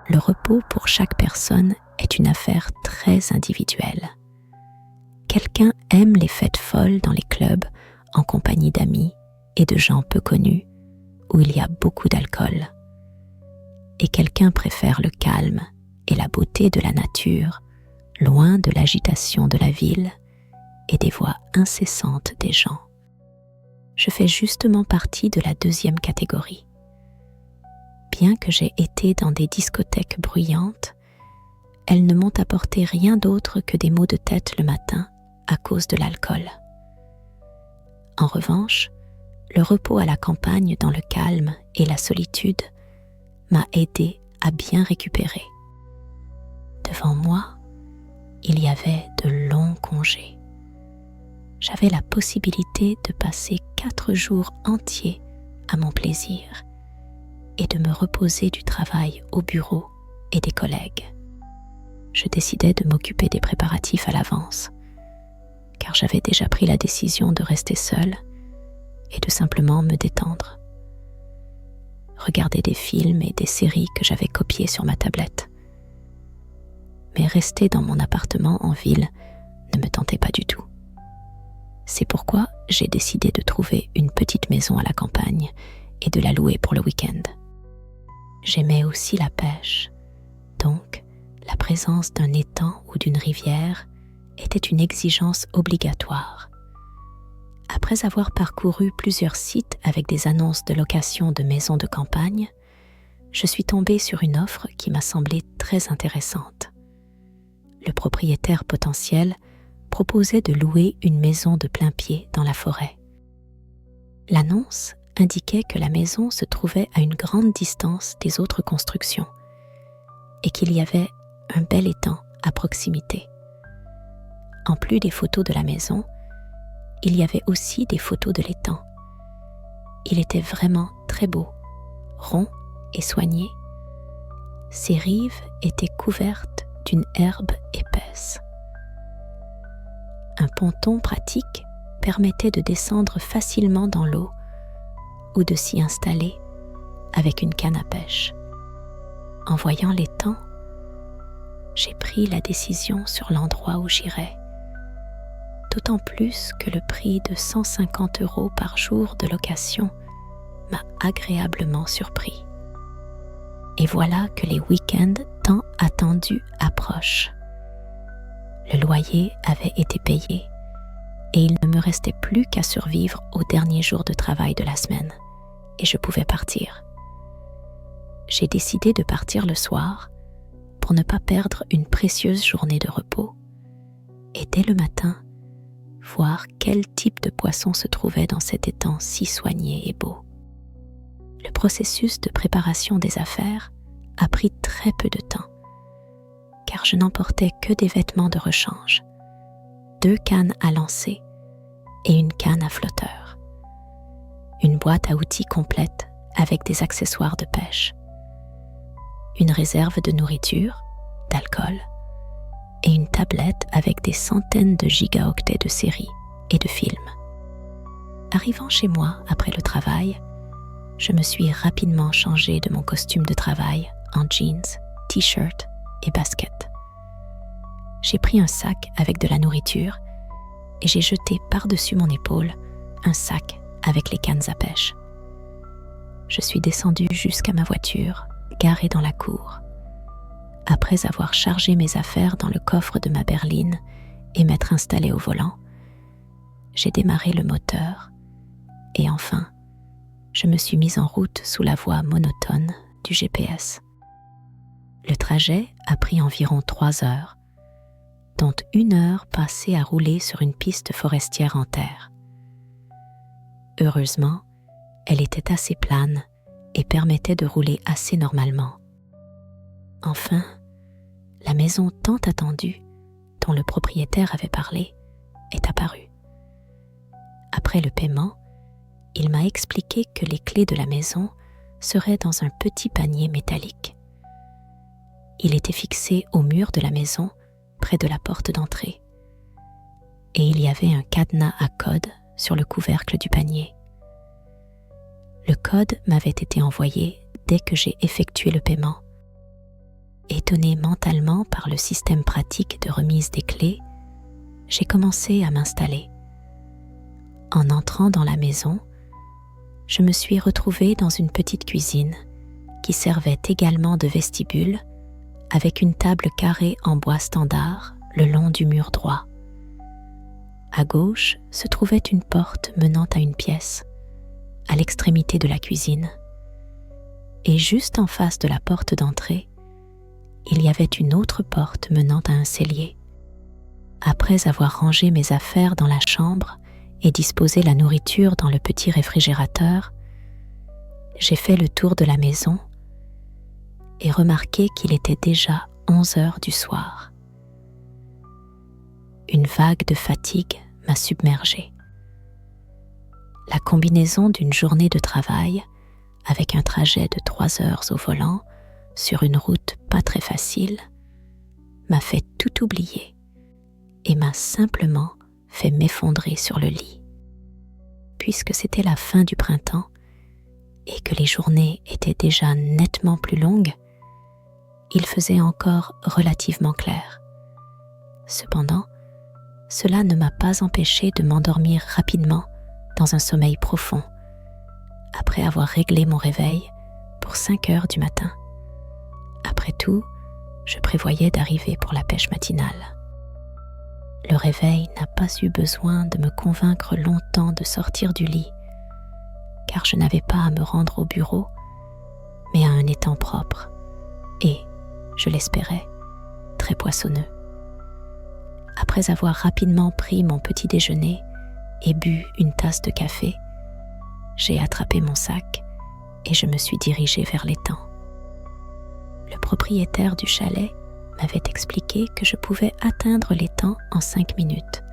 le repos pour chaque personne est une affaire très individuelle. Quelqu'un aime les fêtes folles dans les clubs en compagnie d'amis et de gens peu connus où il y a beaucoup d'alcool. Et quelqu'un préfère le calme et la beauté de la nature, loin de l'agitation de la ville et des voix incessantes des gens. Je fais justement partie de la deuxième catégorie. Bien que j'ai été dans des discothèques bruyantes, elles ne m'ont apporté rien d'autre que des maux de tête le matin à cause de l'alcool. En revanche, le repos à la campagne dans le calme et la solitude m'a aidé à bien récupérer. Devant moi, il y avait de longs congés. J'avais la possibilité de passer 4 jours entiers à mon plaisir et de me reposer du travail au bureau et des collègues. Je décidai de m'occuper des préparatifs à l'avance, car j'avais déjà pris la décision de rester seule et de simplement me détendre. Regarder des films et des séries que j'avais copiées sur ma tablette. Mais rester dans mon appartement en ville ne me tentait pas du tout. C'est pourquoi j'ai décidé de trouver une petite maison à la campagne et de la louer pour le week-end. J'aimais aussi la pêche, donc la présence d'un étang ou d'une rivière était une exigence obligatoire. Après avoir parcouru plusieurs sites avec des annonces de location de maisons de campagne, je suis tombée sur une offre qui m'a semblé très intéressante. Le propriétaire potentiel proposait de louer une maison de plain-pied dans la forêt. L'annonce indiquait que la maison se trouvait à une grande distance des autres constructions et qu'il y avait un bel étang à proximité. En plus des photos de la maison, il y avait aussi des photos de l'étang. Il était vraiment très beau, rond et soigné. Ses rives étaient couvertes d'une herbe épaisse. Un ponton pratique permettait de descendre facilement dans l'eau ou de s'y installer avec une canne à pêche. En voyant l'étang, j'ai pris la décision sur l'endroit où j'irais, d'autant plus que le prix de 150 € par jour de location m'a agréablement surpris. Et voilà que les week-ends tant attendus approchent. Le loyer avait été payé et il ne me restait plus qu'à survivre aux derniers jours de travail de la semaine et je pouvais partir. J'ai décidé de partir le soir pour ne pas perdre une précieuse journée de repos et dès le matin, voir quel type de poisson se trouvait dans cet étang si soigné et beau. Le processus de préparation des affaires a pris très peu de temps, car je n'emportais que des vêtements de rechange, 2 cannes à lancer et une canne à flotteur, une boîte à outils complète avec des accessoires de pêche, une réserve de nourriture, d'alcool, et une tablette avec des centaines de gigaoctets de séries et de films. Arrivant chez moi après le travail, je me suis rapidement changée de mon costume de travail en jeans, t-shirt et basket. J'ai pris un sac avec de la nourriture et j'ai jeté par-dessus mon épaule un sac avec les cannes à pêche. Je suis descendue jusqu'à ma voiture, garée dans la cour. Après avoir chargé mes affaires dans le coffre de ma berline et m'être installée au volant, j'ai démarré le moteur et enfin, je me suis mise en route sous la voie monotone du GPS. Le trajet a pris environ 3 heures, dont 1 heure passée à rouler sur une piste forestière en terre. Heureusement, elle était assez plane et permettait de rouler assez normalement. Enfin, la maison tant attendue, dont le propriétaire avait parlé, est apparue. Après le paiement, il m'a expliqué que les clés de la maison seraient dans un petit panier métallique. Il était fixé au mur de la maison, près de la porte d'entrée, et il y avait un cadenas à code sur le couvercle du panier. Le code m'avait été envoyé dès que j'ai effectué le paiement, Étonnée mentalement par le système pratique de remise des clés, j'ai commencé à m'installer. En entrant dans la maison, je me suis retrouvée dans une petite cuisine qui servait également de vestibule avec une table carrée en bois standard le long du mur droit. À gauche se trouvait une porte menant à une pièce, à l'extrémité de la cuisine. Et juste en face de la porte d'entrée, il y avait une autre porte menant à un cellier. Après avoir rangé mes affaires dans la chambre et disposé la nourriture dans le petit réfrigérateur, j'ai fait le tour de la maison et remarqué qu'il était déjà 11 heures du soir. Une vague de fatigue m'a submergée. La combinaison d'une journée de travail avec un trajet de 3 heures au volant sur une route pas très facile m'a fait tout oublier et m'a simplement fait m'effondrer sur le lit. Puisque c'était la fin du printemps et que les journées étaient déjà nettement plus longues, il faisait encore relativement clair. Cependant, cela ne m'a pas empêché de m'endormir rapidement dans un sommeil profond, après avoir réglé mon réveil pour 5 heures du matin. Après tout, je prévoyais d'arriver pour la pêche matinale. Le réveil n'a pas eu besoin de me convaincre longtemps de sortir du lit, car je n'avais pas à me rendre au bureau, mais à un étang propre et, je l'espérais, très poissonneux. Après avoir rapidement pris mon petit déjeuner et bu une tasse de café, j'ai attrapé mon sac et je me suis dirigée vers l'étang. Le propriétaire du chalet m'avait expliqué que je pouvais atteindre l'étang en 5 minutes.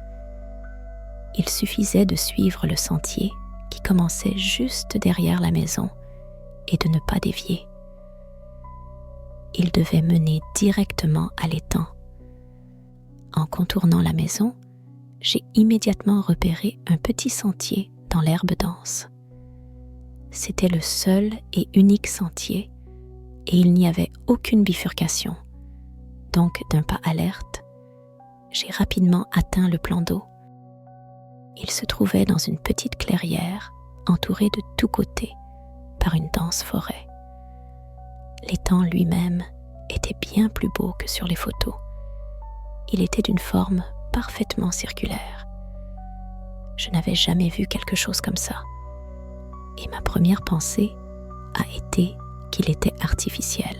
Il suffisait de suivre le sentier qui commençait juste derrière la maison et de ne pas dévier. Il devait mener directement à l'étang. En contournant la maison, j'ai immédiatement repéré un petit sentier dans l'herbe dense. C'était le seul et unique sentier et il n'y avait aucune bifurcation. Donc, d'un pas alerte, j'ai rapidement atteint le plan d'eau. Il se trouvait dans une petite clairière entourée de tous côtés par une dense forêt. L'étang lui-même était bien plus beau que sur les photos. Il était d'une forme parfaitement circulaire. Je n'avais jamais vu quelque chose comme ça. Et ma première pensée a été qu'il était artificiel.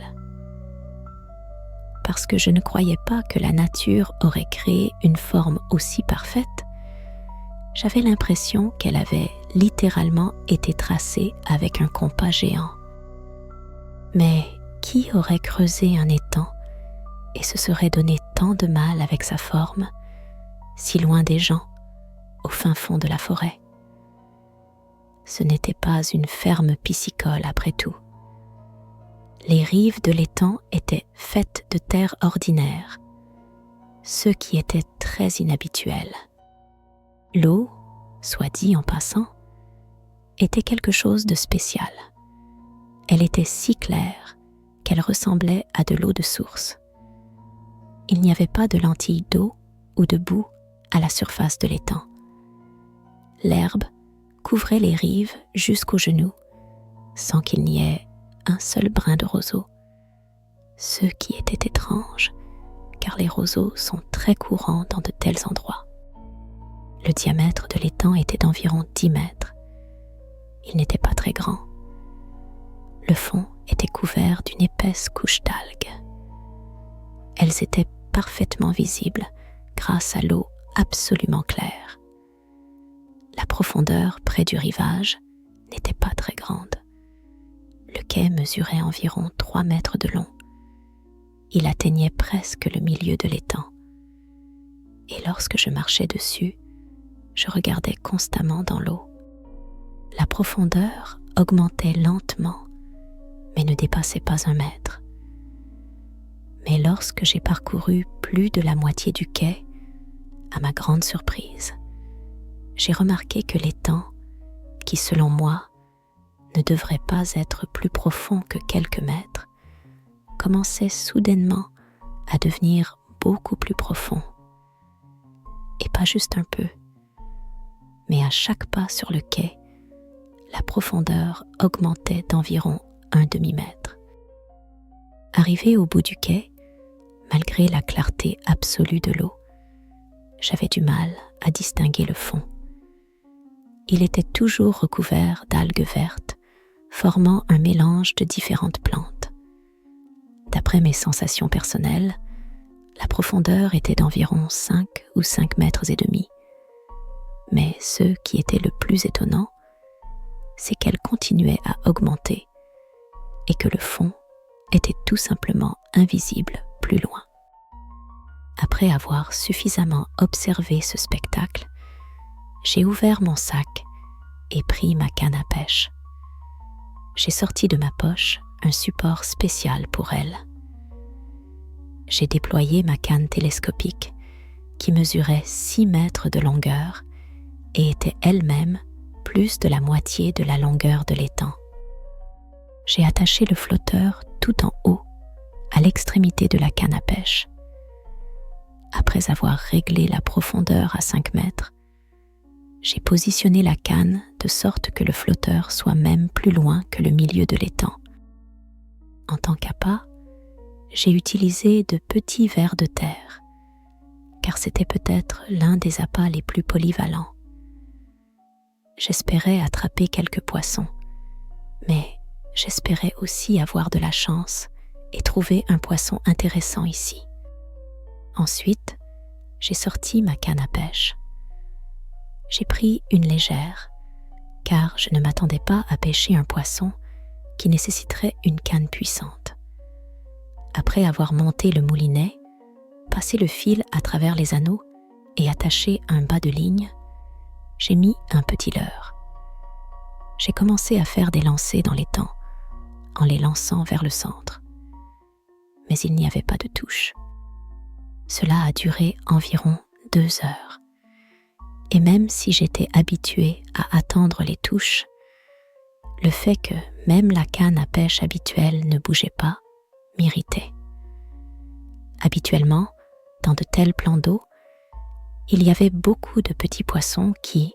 Parce que je ne croyais pas que la nature aurait créé une forme aussi parfaite, j'avais l'impression qu'elle avait littéralement été tracée avec un compas géant. Mais qui aurait creusé un étang et se serait donné tant de mal avec sa forme, si loin des gens, au fin fond de la forêt? Ce n'était pas une ferme piscicole après tout. Les rives de l'étang étaient faites de terre ordinaire, ce qui était très inhabituel. L'eau, soit dit en passant, était quelque chose de spécial. Elle était si claire qu'elle ressemblait à de l'eau de source. Il n'y avait pas de lentilles d'eau ou de boue à la surface de l'étang. L'herbe couvrait les rives jusqu'aux genoux, sans qu'il n'y ait un seul brin de roseau. Ce qui était étrange, car les roseaux sont très courants dans de tels endroits. Le diamètre de l'étang était d'environ 10 mètres. Il n'était pas très grand. Le fond était couvert d'une épaisse couche d'algues. Elles étaient parfaitement visibles grâce à l'eau absolument claire. La profondeur près du rivage n'était pas très grande. Le quai mesurait environ 3 mètres de long. Il atteignait presque le milieu de l'étang. Et lorsque je marchais dessus, je regardais constamment dans l'eau. La profondeur augmentait lentement, mais ne dépassait pas 1 mètre. Mais lorsque j'ai parcouru plus de la moitié du quai, à ma grande surprise, j'ai remarqué que l'étang, qui selon moi ne devrait pas être plus profond que quelques mètres, commençait soudainement à devenir beaucoup plus profond. Et pas juste un peu, mais à chaque pas sur le quai, la profondeur augmentait d'environ un demi-mètre. Arrivé au bout du quai, malgré la clarté absolue de l'eau, j'avais du mal à distinguer le fond. Il était toujours recouvert d'algues vertes, formant un mélange de différentes plantes. D'après mes sensations personnelles, la profondeur était d'environ 5 ou 5 mètres et demi. Mais ce qui était le plus étonnant, c'est qu'elle continuait à augmenter et que le fond était tout simplement invisible plus loin. Après avoir suffisamment observé ce spectacle, j'ai ouvert mon sac et pris ma canne à pêche. J'ai sorti de ma poche un support spécial pour elle. J'ai déployé ma canne télescopique qui mesurait 6 mètres de longueur et était elle-même plus de la moitié de la longueur de l'étang. J'ai attaché le flotteur tout en haut, à l'extrémité de la canne à pêche. Après avoir réglé la profondeur à 5 mètres, j'ai positionné la canne de sorte que le flotteur soit même plus loin que le milieu de l'étang. En tant qu'appât, j'ai utilisé de petits vers de terre, car c'était peut-être l'un des appâts les plus polyvalents. J'espérais attraper quelques poissons, mais j'espérais aussi avoir de la chance et trouver un poisson intéressant ici. Ensuite, j'ai sorti ma canne à pêche. J'ai pris une légère, car je ne m'attendais pas à pêcher un poisson qui nécessiterait une canne puissante. Après avoir monté le moulinet, passé le fil à travers les anneaux et attaché un bas de ligne, j'ai mis un petit leurre. J'ai commencé à faire des lancers dans l'étang, en les lançant vers le centre. Mais il n'y avait pas de touche. Cela a duré environ 2 heures. Et même si j'étais habituée à attendre les touches, le fait que même la canne à pêche habituelle ne bougeait pas m'irritait. Habituellement, dans de tels plans d'eau, il y avait beaucoup de petits poissons qui,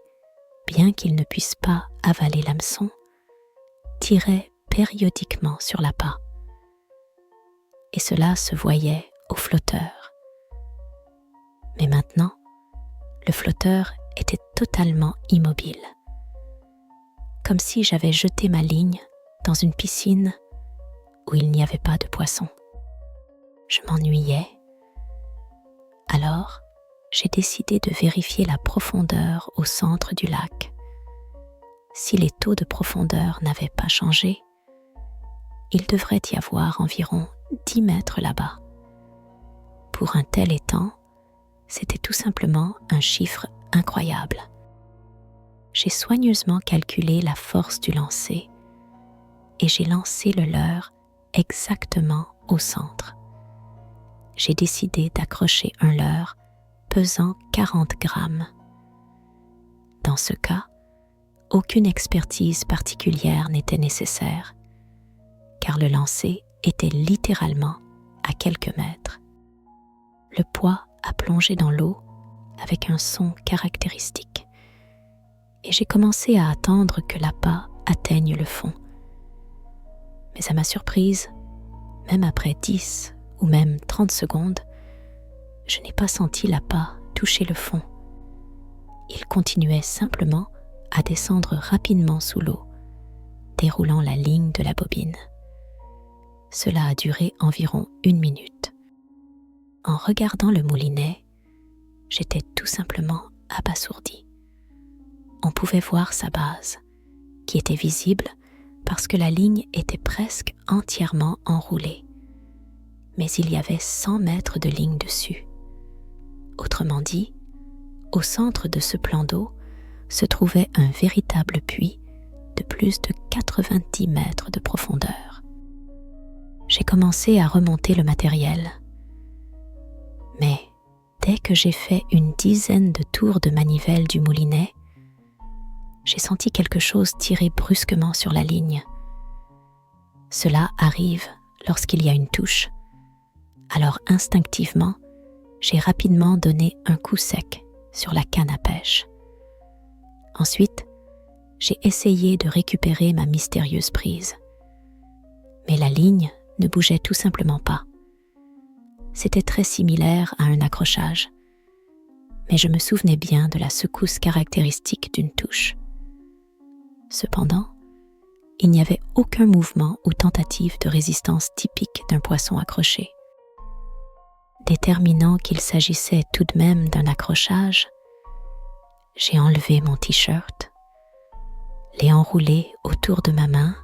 bien qu'ils ne puissent pas avaler l'hameçon, tiraient périodiquement sur l'appât. Et cela se voyait au flotteur. Mais maintenant, le flotteur était totalement immobile, comme si j'avais jeté ma ligne dans une piscine où il n'y avait pas de poissons. Je m'ennuyais. Alors, j'ai décidé de vérifier la profondeur au centre du lac. Si les taux de profondeur n'avaient pas changé, il devrait y avoir environ 10 mètres là-bas. Pour un tel étang, c'était tout simplement un chiffre incroyable. J'ai soigneusement calculé la force du lancer et j'ai lancé le leurre exactement au centre. J'ai décidé d'accrocher un leurre pesant 40 grammes. Dans ce cas, aucune expertise particulière n'était nécessaire, car le lancer était littéralement à quelques mètres. Le poids a plongé dans l'eau avec un son caractéristique, et j'ai commencé à attendre que l'appât atteigne le fond. Mais à ma surprise, même après 10 ou même 30 secondes, je n'ai pas senti l'appât toucher le fond. Il continuait simplement à descendre rapidement sous l'eau, déroulant la ligne de la bobine. Cela a duré environ 1 minute. En regardant le moulinet, j'étais tout simplement abasourdie. On pouvait voir sa base, qui était visible parce que la ligne était presque entièrement enroulée. Mais il y avait 100 mètres de ligne dessus. Autrement dit, au centre de ce plan d'eau se trouvait un véritable puits de plus de 90 mètres de profondeur. J'ai commencé à remonter le matériel. Mais dès que j'ai fait une dizaine de tours de manivelle du moulinet, j'ai senti quelque chose tirer brusquement sur la ligne. Cela arrive lorsqu'il y a une touche. Alors instinctivement, j'ai rapidement donné un coup sec sur la canne à pêche. Ensuite, j'ai essayé de récupérer ma mystérieuse prise. Mais la ligne ne bougeait tout simplement pas. C'était très similaire à un accrochage, mais je me souvenais bien de la secousse caractéristique d'une touche. Cependant, il n'y avait aucun mouvement ou tentative de résistance typique d'un poisson accroché. Déterminant qu'il s'agissait tout de même d'un accrochage, j'ai enlevé mon t-shirt, l'ai enroulé autour de ma main,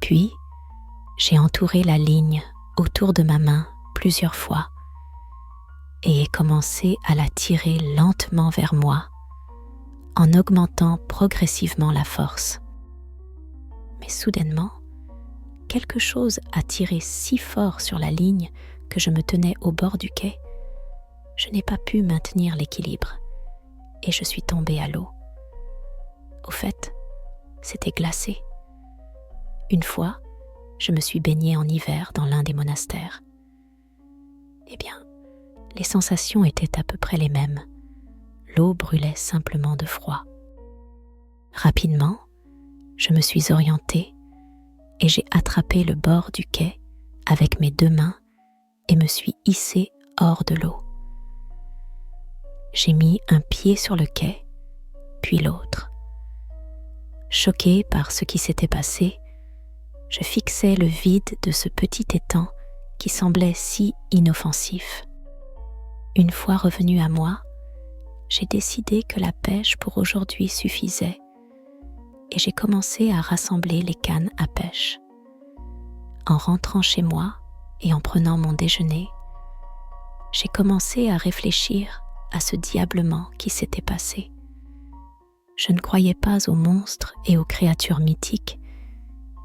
puis j'ai entouré la ligne autour de ma main plusieurs fois et ai commencé à la tirer lentement vers moi en augmentant progressivement la force. Mais soudainement, quelque chose a tiré si fort sur la ligne que je me tenais au bord du quai. Je n'ai pas pu maintenir l'équilibre et je suis tombée à l'eau. Au fait, c'était glacé. Une fois, je me suis baignée en hiver dans l'un des monastères. Eh bien, les sensations étaient à peu près les mêmes. L'eau brûlait simplement de froid. Rapidement, je me suis orientée et j'ai attrapé le bord du quai avec mes 2 mains et me suis hissée hors de l'eau. J'ai mis un pied sur le quai, puis l'autre. Choquée par ce qui s'était passé, je fixais le vide de ce petit étang qui semblait si inoffensif. Une fois revenue à moi, j'ai décidé que la pêche pour aujourd'hui suffisait et j'ai commencé à rassembler les cannes à pêche. En rentrant chez moi et en prenant mon déjeuner, j'ai commencé à réfléchir à ce diablement qui s'était passé. Je ne croyais pas aux monstres et aux créatures mythiques,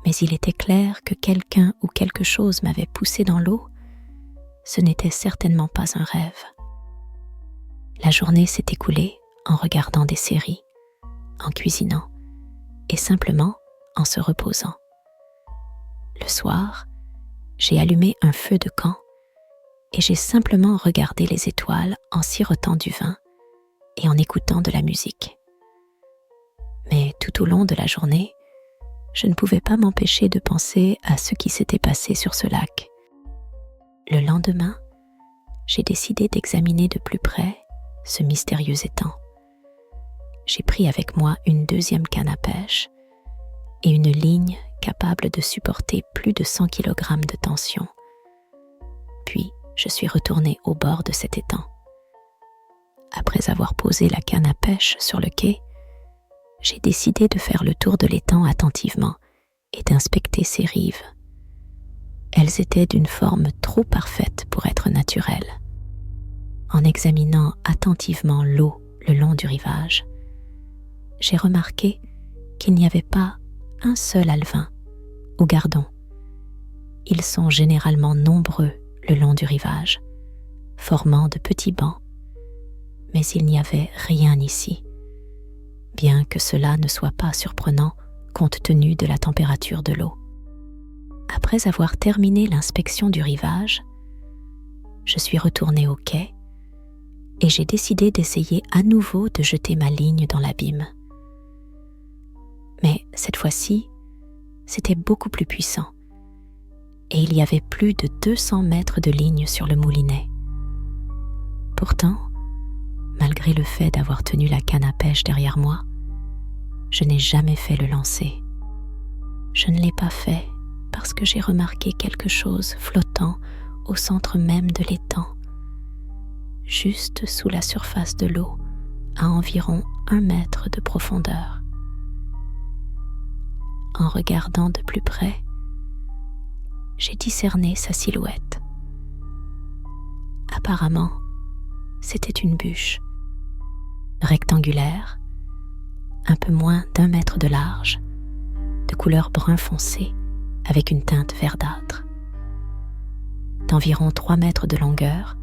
mais il était clair que quelqu'un ou quelque chose m'avait poussé dans l'eau. Ce n'était certainement pas un rêve. La journée s'est écoulée en regardant des séries, en cuisinant et simplement en se reposant. Le soir, j'ai allumé un feu de camp et j'ai simplement regardé les étoiles en sirotant du vin et en écoutant de la musique. Mais tout au long de la journée, je ne pouvais pas m'empêcher de penser à ce qui s'était passé sur ce lac. Le lendemain, j'ai décidé d'examiner de plus près ce mystérieux étang. J'ai pris avec moi une 2e canne à pêche et une ligne capable de supporter plus de 100 kg de tension. Puis, je suis retournée au bord de cet étang. Après avoir posé la canne à pêche sur le quai, j'ai décidé de faire le tour de l'étang attentivement et d'inspecter ses rives. Elles étaient d'une forme trop parfaite pour être naturelles. En examinant attentivement l'eau le long du rivage, j'ai remarqué qu'il n'y avait pas un seul alevin ou gardon. Ils sont généralement nombreux le long du rivage, formant de petits bancs, mais il n'y avait rien ici, bien que cela ne soit pas surprenant compte tenu de la température de l'eau. Après avoir terminé l'inspection du rivage, je suis retournée au quai et j'ai décidé d'essayer à nouveau de jeter ma ligne dans l'abîme. Mais cette fois-ci, c'était beaucoup plus puissant et il y avait plus de 200 mètres de ligne sur le moulinet. Pourtant, malgré le fait d'avoir tenu la canne à pêche derrière moi, je n'ai jamais fait le lancer. Je ne l'ai pas fait parce que j'ai remarqué quelque chose flottant au centre même de l'étang, juste sous la surface de l'eau, à environ 1 mètre de profondeur. En regardant de plus près, j'ai discerné sa silhouette. Apparemment, c'était une bûche, rectangulaire, un peu moins d'1 mètre de large, de couleur brun foncé, avec une teinte verdâtre. D'environ 3 mètres de longueur,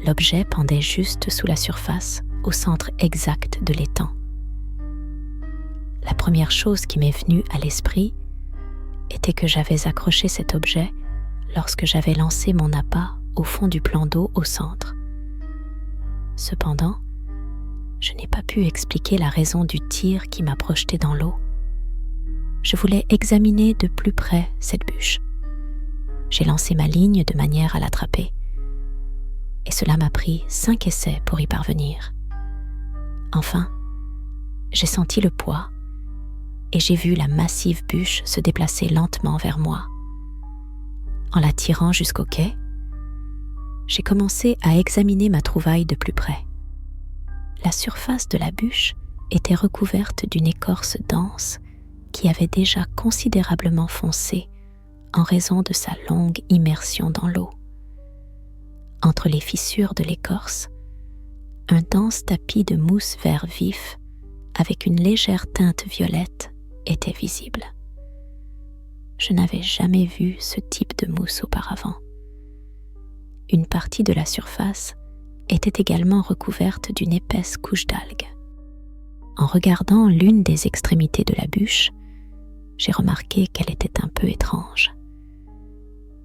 l'objet pendait juste sous la surface, au centre exact de l'étang. La première chose qui m'est venue à l'esprit était que j'avais accroché cet objet lorsque j'avais lancé mon appât au fond du plan d'eau au centre. Cependant, je n'ai pas pu expliquer la raison du tir qui m'a projeté dans l'eau. Je voulais examiner de plus près cette bûche. J'ai lancé ma ligne de manière à l'attraper. Et cela m'a pris 5 essais pour y parvenir. Enfin, j'ai senti le poids et j'ai vu la massive bûche se déplacer lentement vers moi. En la tirant jusqu'au quai, j'ai commencé à examiner ma trouvaille de plus près. La surface de la bûche était recouverte d'une écorce dense qui avait déjà considérablement foncé en raison de sa longue immersion dans l'eau. Entre les fissures de l'écorce, un dense tapis de mousse vert vif avec une légère teinte violette était visible. Je n'avais jamais vu ce type de mousse auparavant. Une partie de la surface était également recouverte d'une épaisse couche d'algues. En regardant l'une des extrémités de la bûche, j'ai remarqué qu'elle était un peu étrange.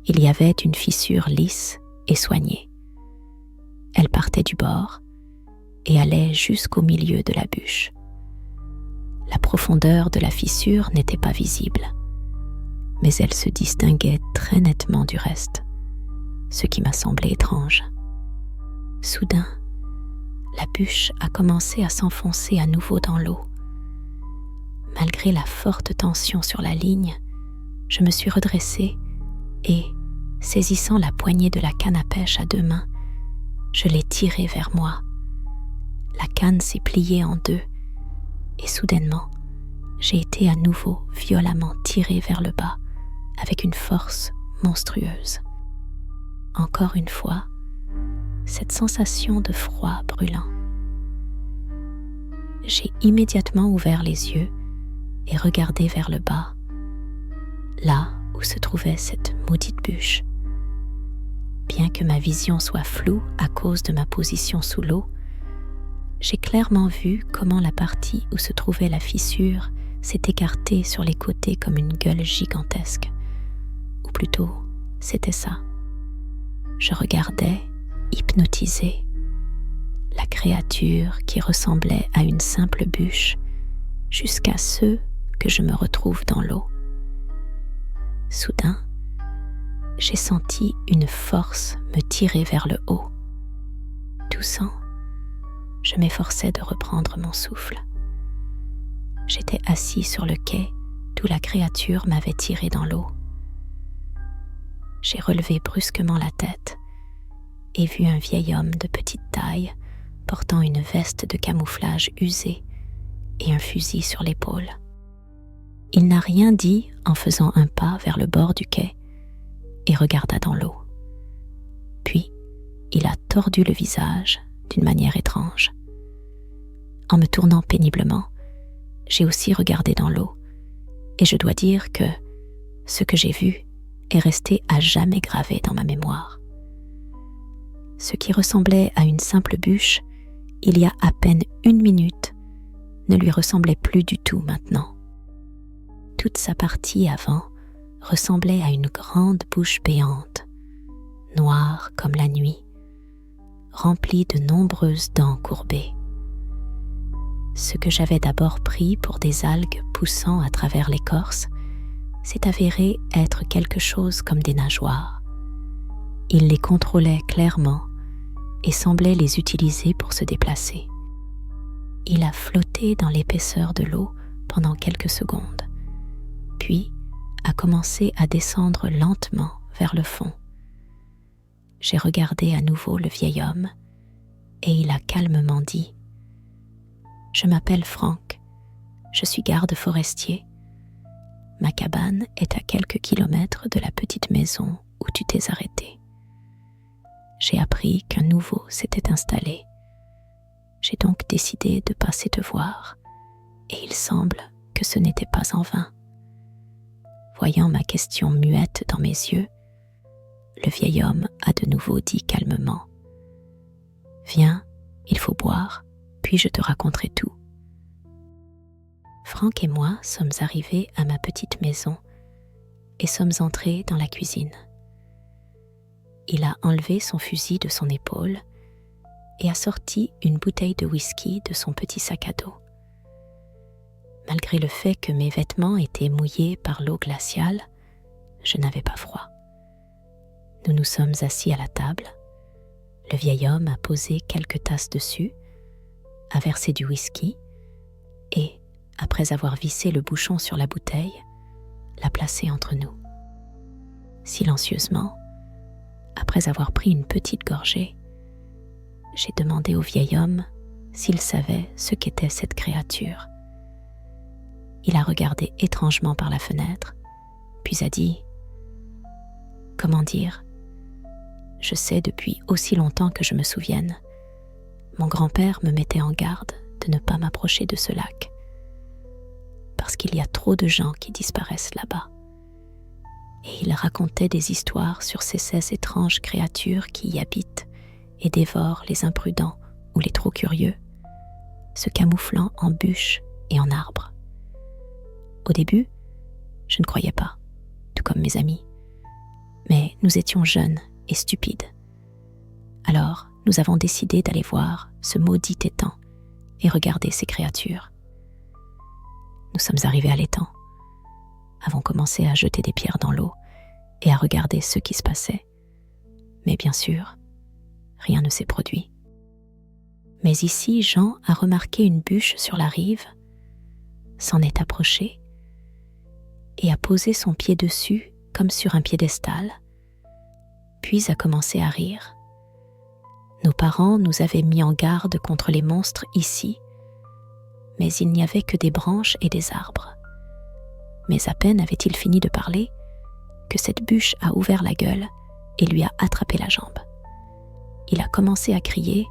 Il y avait une fissure lisse et soignée. Elle partait du bord et allait jusqu'au milieu de la bûche. La profondeur de la fissure n'était pas visible, mais elle se distinguait très nettement du reste, ce qui m'a semblé étrange. Soudain, la bûche a commencé à s'enfoncer à nouveau dans l'eau. Malgré la forte tension sur la ligne, je me suis redressée et, saisissant la poignée de la canne à pêche à 2 mains, je l'ai tirée vers moi. La canne s'est pliée en 2 et soudainement, j'ai été à nouveau violemment tirée vers le bas avec une force monstrueuse. Encore une fois, cette sensation de froid brûlant. J'ai immédiatement ouvert les yeux et regardé vers le bas, là où se trouvait cette maudite bûche. Bien que ma vision soit floue à cause de ma position sous l'eau, j'ai clairement vu comment la partie où se trouvait la fissure s'est écartée sur les côtés comme une gueule gigantesque. Ou plutôt, c'était ça. Je regardais, hypnotisé, la créature qui ressemblait à une simple bûche jusqu'à ce que je me retrouve dans l'eau. Soudain, j'ai senti une force me tirer vers le haut. Toussant, je m'efforçais de reprendre mon souffle. J'étais assis sur le quai d'où la créature m'avait tiré dans l'eau. J'ai relevé brusquement la tête et vu un vieil homme de petite taille portant une veste de camouflage usée et un fusil sur l'épaule. Il n'a rien dit en faisant un pas vers le bord du quai et regarda dans l'eau. Puis, il a tordu le visage d'une manière étrange. En me tournant péniblement, j'ai aussi regardé dans l'eau et je dois dire que ce que j'ai vu est resté à jamais gravé dans ma mémoire. Ce qui ressemblait à une simple bûche, il y a à peine 1 minute, ne lui ressemblait plus du tout maintenant. Toute sa partie avant ressemblait à une grande bouche béante, noire comme la nuit, remplie de nombreuses dents courbées. Ce que j'avais d'abord pris pour des algues poussant à travers l'écorce s'est avéré être quelque chose comme des nageoires. Il les contrôlait clairement et semblait les utiliser pour se déplacer. Il a flotté dans l'épaisseur de l'eau pendant quelques secondes, puis a commencé à descendre lentement vers le fond. J'ai regardé à nouveau le vieil homme et il a calmement dit « Je m'appelle Frank, je suis garde forestier. Ma cabane est à quelques kilomètres de la petite maison où tu t'es arrêté. J'ai appris qu'un nouveau s'était installé. J'ai donc décidé de passer te voir, et il semble que ce n'était pas en vain. » Voyant ma question muette dans mes yeux, le vieil homme a de nouveau dit calmement « Viens, il faut boire, puis je te raconterai tout. » Frank et moi sommes arrivés à ma petite maison et sommes entrés dans la cuisine. Il a enlevé son fusil de son épaule et a sorti une bouteille de whisky de son petit sac à dos. Malgré le fait que mes vêtements étaient mouillés par l'eau glaciale, je n'avais pas froid. Nous nous sommes assis à la table. Le vieil homme a posé quelques tasses dessus, a versé du whisky et, après avoir vissé le bouchon sur la bouteille, l'a placé entre nous. Silencieusement, après avoir pris une petite gorgée, j'ai demandé au vieil homme s'il savait ce qu'était cette créature. Il a regardé étrangement par la fenêtre, puis a dit « Comment dire ? Je sais depuis aussi longtemps que je me souvienne. Mon grand-père me mettait en garde de ne pas m'approcher de ce lac, parce qu'il y a trop de gens qui disparaissent là-bas. » Et il racontait des histoires sur ces étranges créatures qui y habitent et dévorent les imprudents ou les trop curieux, se camouflant en bûches et en arbres. Au début, je ne croyais pas, tout comme mes amis, mais nous étions jeunes et stupides. Alors, nous avons décidé d'aller voir ce maudit étang et regarder ces créatures. Nous sommes arrivés à l'étang, avons commencé à jeter des pierres dans l'eau et à regarder ce qui se passait. Mais bien sûr, rien ne s'est produit. Mais ici, Jean a remarqué une bûche sur la rive, s'en est approché et a posé son pied dessus comme sur un piédestal, puis a commencé à rire. Nos parents nous avaient mis en garde contre les monstres ici, mais il n'y avait que des branches et des arbres. Mais à peine avait-il fini de parler que cette bûche a ouvert la gueule et lui a attrapé la jambe. Il a commencé à crier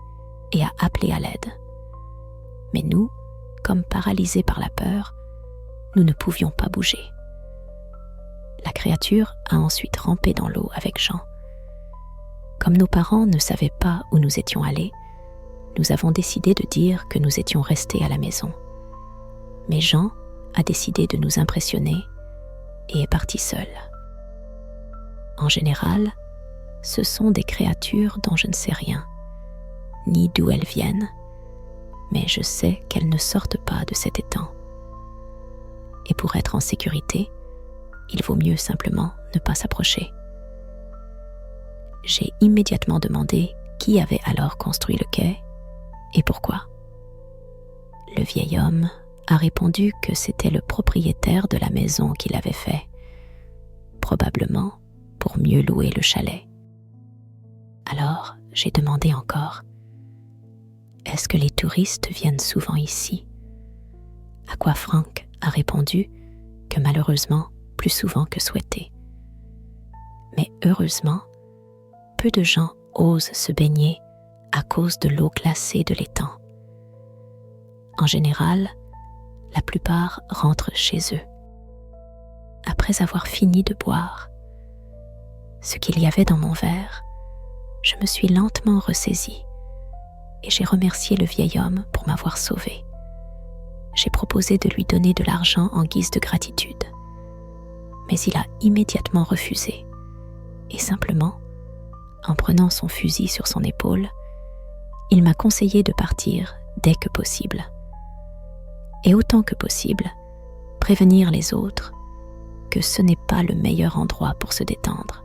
et à appeler à l'aide. Mais nous, comme paralysés par la peur, nous ne pouvions pas bouger. La créature a ensuite rampé dans l'eau avec Jean. Comme nos parents ne savaient pas où nous étions allés, nous avons décidé de dire que nous étions restés à la maison. Mais Jean a décidé de nous impressionner et est parti seul. En général, ce sont des créatures dont je ne sais rien, ni d'où elles viennent, mais je sais qu'elles ne sortent pas de cet étang. Et pour être en sécurité, il vaut mieux simplement ne pas s'approcher. J'ai immédiatement demandé qui avait alors construit le quai et pourquoi. Le vieil homme a répondu que c'était le propriétaire de la maison qui l'avait fait, probablement pour mieux louer le chalet. Alors, j'ai demandé encore « Est-ce que les touristes viennent souvent ici ?» À quoi Frank a répondu que malheureusement, plus souvent que souhaité. Mais heureusement, peu de gens osent se baigner à cause de l'eau glacée de l'étang. En général, la plupart rentrent chez eux. Après avoir fini de boire ce qu'il y avait dans mon verre, je me suis lentement ressaisie et j'ai remercié le vieil homme pour m'avoir sauvée. J'ai proposé de lui donner de l'argent en guise de gratitude, mais il a immédiatement refusé et simplement, en prenant son fusil sur son épaule, il m'a conseillé de partir dès que possible. Et autant que possible, prévenir les autres que ce n'est pas le meilleur endroit pour se détendre.